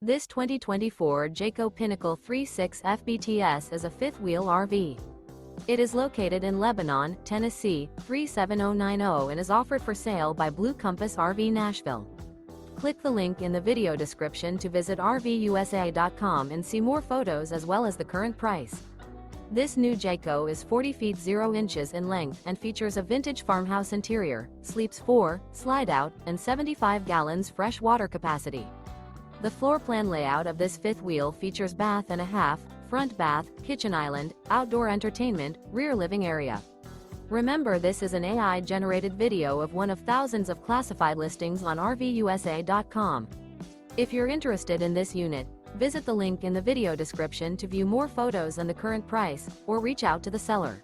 This 2024 Jayco Pinnacle 3.6 FBTS is a fifth-wheel RV. It is located in Lebanon, Tennessee, 37090 and is offered for sale by Blue Compass RV Nashville. Click the link in the video description to visit RVUSA.com and see more photos as well as the current price. This new Jayco is 40 feet 0 inches in length and features a vintage farmhouse interior, sleeps 4, slide-out, and 75 gallons fresh water capacity. The floor plan layout of this fifth wheel features bath and a half, front bath, kitchen island, outdoor entertainment, rear living area. Remember, this is an AI-generated video of one of thousands of classified listings on RVUSA.com. If you're interested in this unit, visit the link in the video description to view more photos and the current price, or reach out to the seller.